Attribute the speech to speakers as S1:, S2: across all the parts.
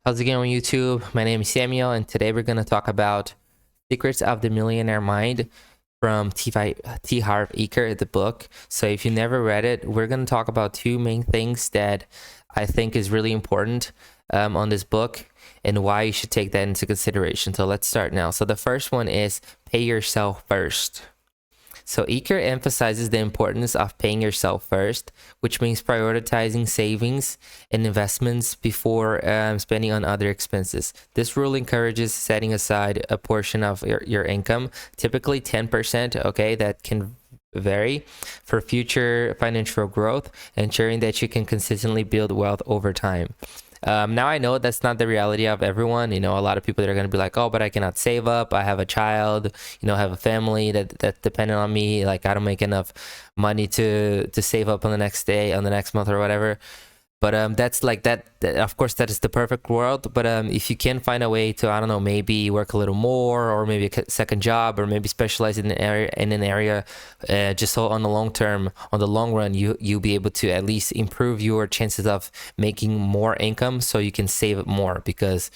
S1: How's it going, YouTube? My name is Samuel, and today we're going to talk about Secrets of the Millionaire Mind from T. Harv Eker, the book. So if you never read it, we're going to talk about two main things that I think is really important on this book and why you should take that into consideration. So let's start now. So the first one is pay yourself first. So Eker emphasizes the importance of paying yourself first, which means prioritizing savings and investments before spending on other expenses. This rule encourages setting aside a portion of your income, typically 10%, okay, that can vary, for future financial growth, ensuring that you can consistently build wealth over time. Now I know that's not the reality of everyone. A lot of people that are going to be like, oh, but I cannot save up. I have a child, I have a family that's dependent on me. Like I don't make enough money to save up on the next day, on the next month or whatever. But that's like that. Of course, that is the perfect world. But if you can find a way to, I don't know, maybe work a little more, or maybe a second job, or maybe specialize in an area, just so on the long term, on the long run, you'll be able to at least improve your chances of making more income, so you can save it more, because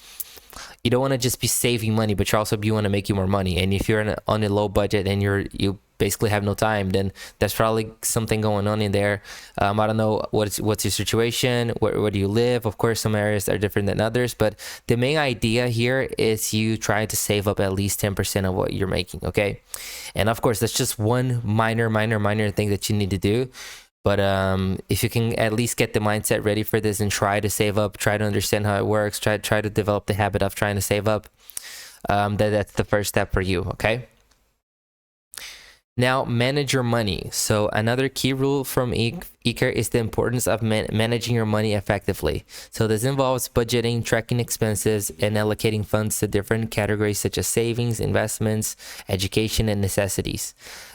S1: you don't want to just be saving money, but you want to make you more money. And if you're on a low budget and you basically have no time, then there's probably something going on in there. I don't know what's your situation, where do you live. Of course, some areas are different than others, but the main idea here is you try to save up at least 10% of what you're making, okay? And of course, that's just one minor thing that you need to do. But if you can at least get the mindset ready for this and try to save up, try to understand how it works, try to develop the habit of trying to save up, that's the first step for you, okay? Now, manage your money. So another key rule from Eker is the importance of managing your money effectively. So this involves budgeting, tracking expenses, and allocating funds to different categories such as savings, investments, education, and necessities.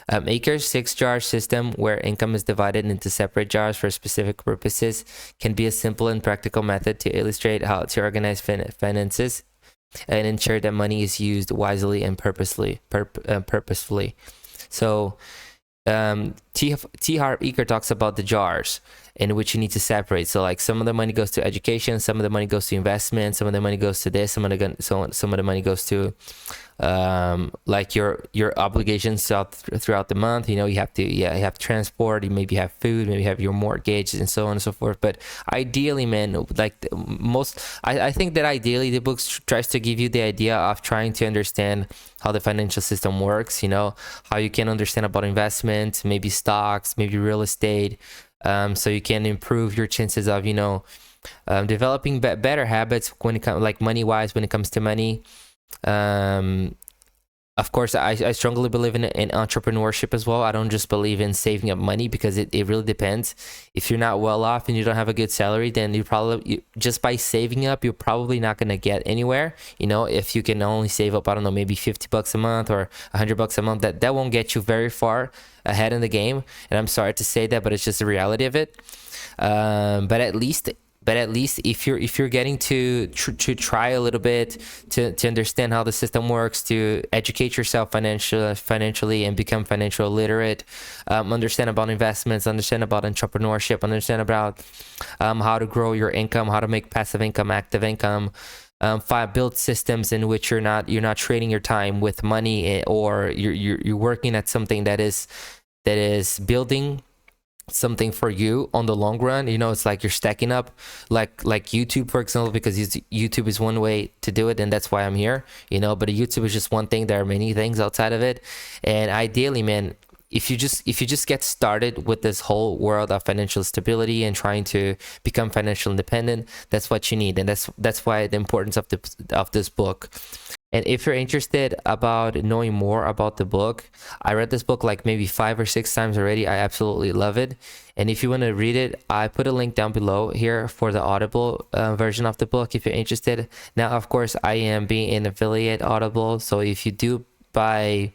S1: Eker's 6-jar system, where income is divided into separate jars for specific purposes, can be a simple and practical method to illustrate how to organize finances and ensure that money is used wisely and purposefully. So T. Harv Eker talks about the jars in which you need to separate. So like some of the money goes to education, some of the money goes to investment, some of the money goes to this, some of the money goes to like your obligations throughout the month. You have to transport, you maybe have food, maybe have your mortgage, and so on and so forth. But ideally, man, like I think that ideally the book tries to give you the idea of trying to understand how the financial system works, how you can understand about investment, maybe stocks, maybe real estate, so you can improve your chances of developing better habits when it comes, like money wise, when it comes to money. Of course, I strongly believe in entrepreneurship as well. I don't just believe in saving up money, because it really depends. If you're not well off and you don't have a good salary, then just by saving up, you're probably not going to get anywhere. If you can only save up, I don't know, maybe $50 a month or $100 a month, that won't get you very far ahead in the game. And I'm sorry to say that, but it's just the reality of it. But at least if you're getting to try a little bit to understand how the system works, to educate yourself financially and become financial literate, understand about investments, understand about entrepreneurship, understand about how to grow your income, how to make passive income, active income, build systems in which you're not trading your time with money, or you're working at something that is building something for you on the long run. It's like you're stacking up, like YouTube, for example, because YouTube is one way to do it, and that's why I'm here. But YouTube is just one thing. There are many things outside of it, and ideally, man, if you just get started with this whole world of financial stability and trying to become financial independent, that's what you need. And that's why the importance of this book. And if you're interested about knowing more about the book, I read this book like maybe 5 or 6 times already. I absolutely love it. And if you want to read it, I put a link down below here for the Audible version of the book if you're interested. Now, of course, I am being an affiliate Audible. So if you do buy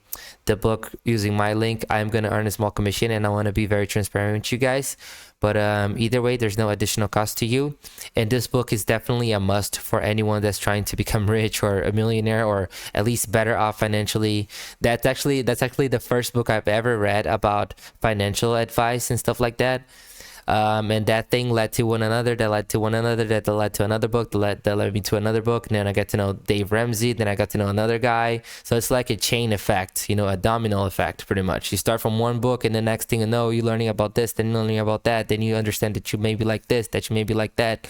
S1: the book using my link, I'm going to earn a small commission, and I want to be very transparent with you guys. But either way, there's no additional cost to you. And this book is definitely a must for anyone that's trying to become rich or a millionaire, or at least better off financially. That's actually the first book I've ever read about financial advice and stuff like that. And that thing led to one another, that led to one another, that led to another book, that led me to another book. And then I got to know Dave Ramsey, then I got to know another guy. So it's like a chain effect, you know, a domino effect, pretty much. You start from one book, and the next thing you know, you're learning about this, then you're learning about that, then you understand that you may be like this, that you may be like that.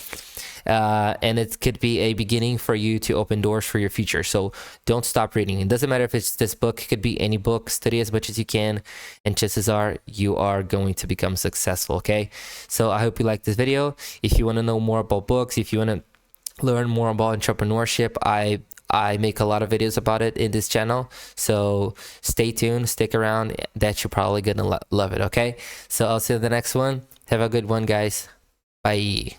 S1: And it could be a beginning for you to open doors for your future. So don't stop reading. It doesn't matter if it's this book, it could be any book. Study as much as you can, and chances are you are going to become successful. Okay, so I hope you like this video. If you want to know more about books, if you want to learn more about entrepreneurship, I make a lot of videos about it in this channel, so stay tuned, stick around, that you're probably gonna love it. Okay, so I'll see you in the next one. Have a good one, guys. Bye.